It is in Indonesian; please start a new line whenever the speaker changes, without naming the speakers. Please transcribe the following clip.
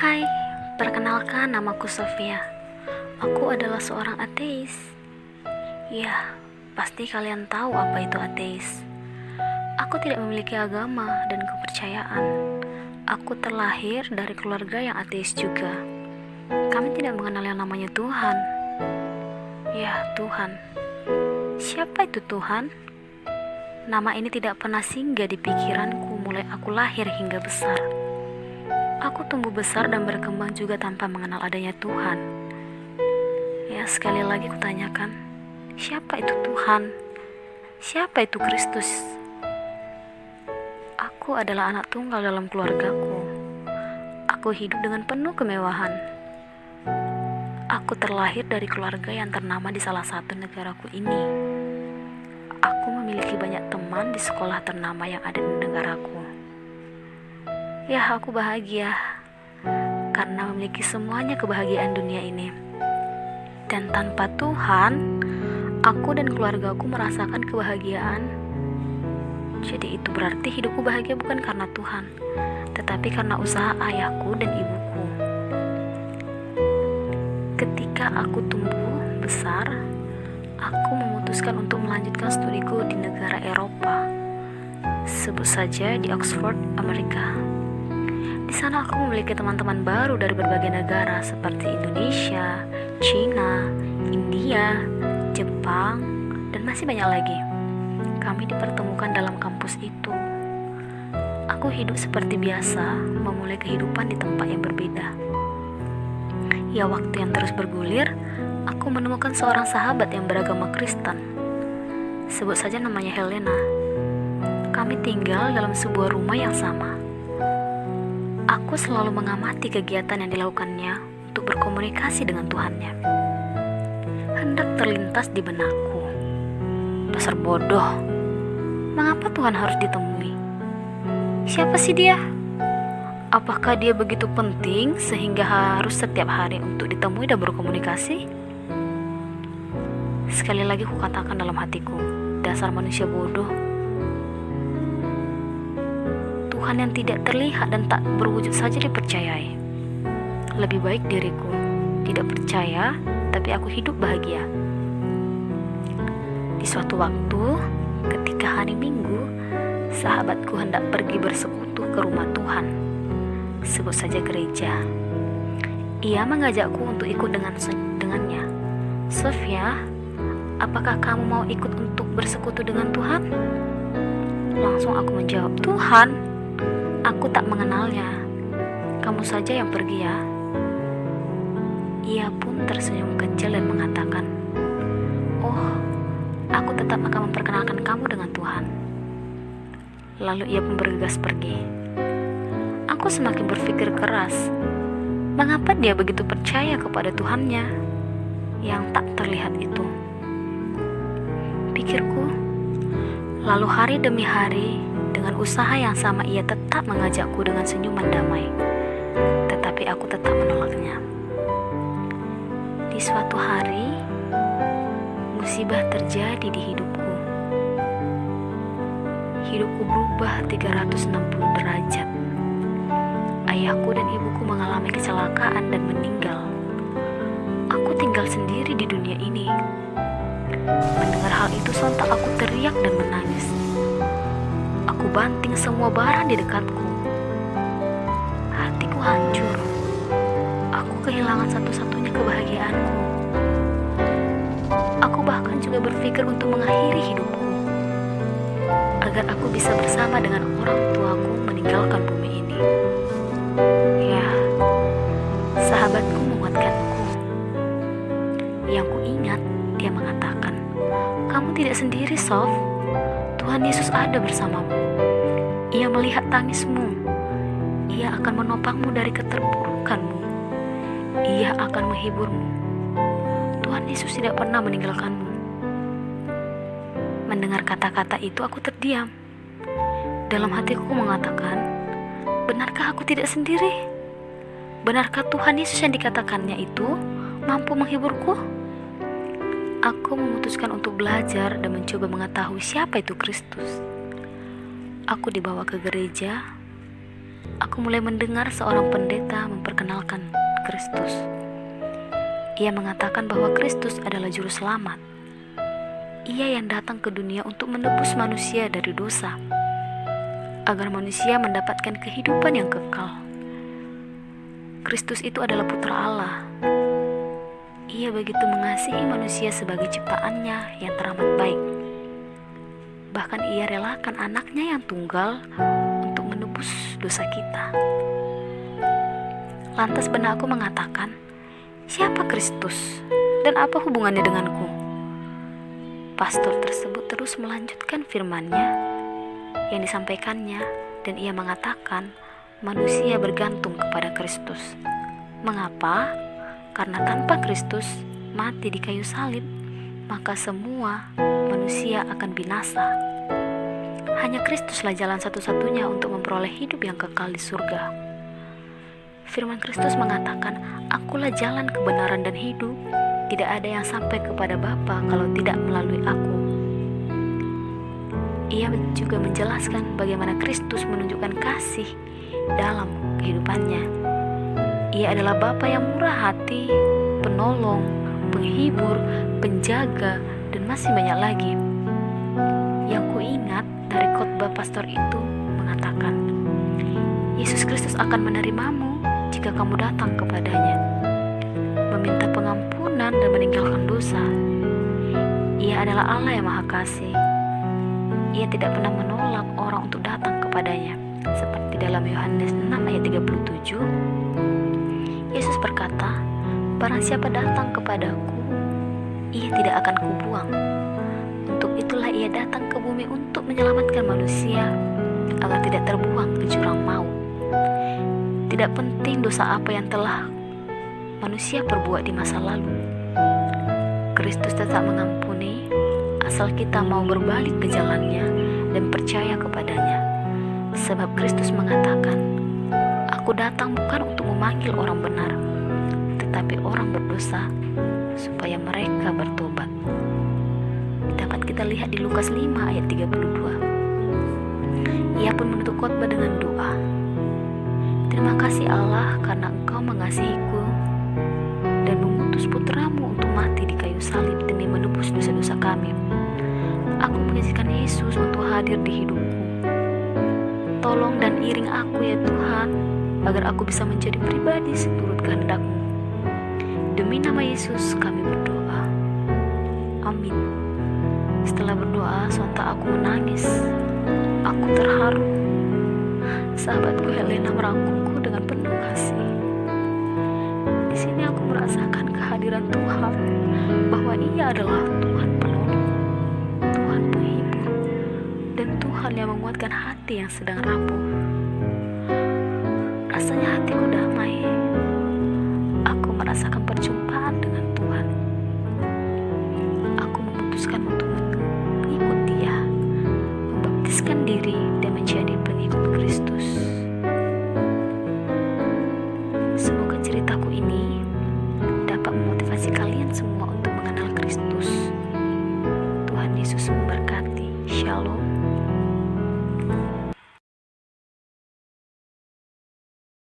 Hai, perkenalkan namaku Sofia. Aku adalah seorang ateis. Ya, pasti kalian tahu apa itu ateis. Aku tidak memiliki agama dan kepercayaan. Aku terlahir dari keluarga yang ateis juga. Kami tidak mengenal yang namanya Tuhan. Ya, Tuhan. Siapa itu Tuhan? Nama ini tidak pernah singgah di pikiranku mulai aku lahir hingga besar. Aku tumbuh besar dan berkembang juga tanpa mengenal adanya Tuhan. Ya, sekali lagi kutanyakan, siapa itu Tuhan? Siapa itu Kristus? Aku adalah anak tunggal dalam keluargaku. Aku hidup dengan penuh kemewahan. Aku terlahir dari keluarga yang ternama di salah satu negaraku ini. Aku memiliki banyak teman di sekolah ternama yang ada di negaraku. Ya, aku bahagia karena memiliki semuanya kebahagiaan dunia ini. Dan tanpa Tuhan, aku dan keluargaku merasakan kebahagiaan. Jadi itu berarti hidupku bahagia bukan karena Tuhan, tetapi karena usaha ayahku dan ibuku. Ketika aku tumbuh besar, aku memutuskan untuk melanjutkan studiku di negara Eropa. Sebut saja di Oxford, Amerika. Di sana aku memiliki teman-teman baru dari berbagai negara seperti Indonesia, Cina, India, Jepang, dan masih banyak lagi. Kami dipertemukan dalam kampus itu. Aku hidup seperti biasa, memulai kehidupan di tempat yang berbeda. Ya, waktu yang terus bergulir, aku menemukan seorang sahabat yang beragama Kristen. Sebut saja namanya Helena. Kami tinggal dalam sebuah rumah yang sama. Aku selalu mengamati kegiatan yang dilakukannya untuk berkomunikasi dengan Tuhannya. Hendak terlintas di benakku, dasar bodoh, mengapa Tuhan harus ditemui? Siapa sih dia? Apakah dia begitu penting sehingga harus setiap hari untuk ditemui dan berkomunikasi? Sekali lagi kukatakan dalam hatiku, dasar manusia bodoh. Tuhan yang tidak terlihat dan tak berwujud saja dipercayai. Lebih baik diriku tidak percaya, tapi aku hidup bahagia. Di suatu waktu, ketika hari Minggu, sahabatku hendak pergi bersekutu ke rumah Tuhan. Sebut saja gereja. Ia mengajakku untuk ikut dengannya. Sofia, apakah kamu mau ikut untuk bersekutu dengan Tuhan? Langsung aku menjawab, Tuhan, aku tak mengenalnya. Kamu saja yang pergi ya. Ia pun tersenyum kecil dan mengatakan, oh, aku tetap akan memperkenalkan kamu dengan Tuhan. Lalu ia pun bergegas pergi. Aku semakin berpikir keras, mengapa dia begitu percaya kepada Tuhannya yang tak terlihat itu? Pikirku. Lalu hari demi hari, dengan usaha yang sama ia tetap mengajakku dengan senyuman damai. Tetapi aku tetap menolaknya. Di suatu hari, musibah terjadi di hidupku. Hidupku berubah 360 derajat. Ayahku dan ibuku mengalami kecelakaan dan meninggal. Aku tinggal sendiri di dunia ini. Mendengar hal itu sontak aku teriak dan menangis. Aku banting semua barang di dekatku. Hatiku hancur. Aku kehilangan satu-satunya kebahagiaanku. Aku bahkan juga berpikir untuk mengakhiri hidupku, agar aku bisa bersama dengan orang tuaku meninggalkan bumi ini. Ya, sahabatku menguatkanku. Yang ku ingat, dia mengatakan, kamu tidak sendiri, Sof. Tuhan Yesus ada bersamamu. Ia melihat tangismu. Ia akan menopangmu dari keterpurukanmu. Ia akan menghiburmu. Tuhan Yesus tidak pernah meninggalkanmu. Mendengar kata-kata itu aku terdiam. Dalam hatiku mengatakan, benarkah aku tidak sendiri? Benarkah Tuhan Yesus yang dikatakannya itu mampu menghiburku? Aku memutuskan untuk belajar dan mencoba mengetahui siapa itu Kristus. Aku dibawa ke gereja. aku mulai mendengar seorang pendeta memperkenalkan Kristus. Ia mengatakan bahwa Kristus adalah juru selamat. Ia yang datang ke dunia untuk menebus manusia dari dosa, agar manusia mendapatkan kehidupan yang kekal. Kristus itu adalah Putra Allah. Ia begitu mengasihi manusia sebagai ciptaannya yang teramat baik. Bahkan ia relakan anaknya yang tunggal untuk menebus dosa kita. Lantas benakku mengatakan, siapa Kristus dan apa hubungannya denganku? Pastor tersebut terus melanjutkan firman-Nya yang disampaikannya, dan ia mengatakan manusia bergantung kepada Kristus. Mengapa? Karena tanpa Kristus mati di kayu salib, maka semua manusia akan binasa. Hanya Kristuslah jalan satu-satunya untuk memperoleh hidup yang kekal di surga. Firman Kristus mengatakan, "Akulah jalan, kebenaran, dan hidup. Tidak ada yang sampai kepada Bapa kalau tidak melalui Aku." Ia juga menjelaskan bagaimana Kristus menunjukkan kasih dalam kehidupannya. Ia adalah Bapa yang murah hati, penolong, penghibur, penjaga, dan masih banyak lagi. Yang kuingat dari khotbah pastor itu mengatakan, Yesus Kristus akan menerimamu jika kamu datang kepadanya, meminta pengampunan dan meninggalkan dosa. Ia adalah Allah yang Maha Kasih. Ia tidak pernah menolak orang untuk datang kepadanya. Seperti dalam Yohanes 6 ayat 37, Yesus berkata, "Barang siapa datang kepadaku, ia tidak akan kubuang. Untuk itulah ia datang ke bumi untuk menyelamatkan manusia, agar tidak terbuang ke jurang maut." Tidak penting dosa apa yang telah manusia perbuat di masa lalu, Kristus tetap mengampuni, asal kita mau berbalik ke jalannya dan percaya kepadanya. Sebab Kristus mengatakan, "Aku datang bukan untuk memanggil orang benar, tetapi orang berdosa, supaya mereka bertobat." Dapat kita lihat di Lukas 5 ayat 32. Ia pun menutup khotbah dengan doa, "Terima kasih Allah karena Engkau mengasihiku dan mengutus putramu untuk mati di kayu salib demi menebus dosa-dosa kami. Aku menyaksikan Yesus untuk hadir di hidupku. Tolong dan iring aku ya Tuhan, agar aku bisa menjadi pribadi seturut kehendak-Mu. Demi nama Yesus kami berdoa. Amin." Setelah berdoa, sontak aku menangis. Aku terharu. Sahabatku Helena merangkulku dengan penuh kasih. Di sini aku merasakan kehadiran Tuhan, bahwa Ia adalah Tuhan penolong, Tuhan penghibur, dan Tuhan yang menguatkan hati yang sedang rapuh. Rasanya hatiku damai. Aku merasakan perjumpaan dengan Tuhan. Aku memutuskan untuk mengikut Dia, membaptiskan diri, dan menjadi pengikut Kristus. Semoga ceritaku ini dapat memotivasi kalian semua untuk mengenal Kristus. Tuhan Yesus memberkati. Shalom.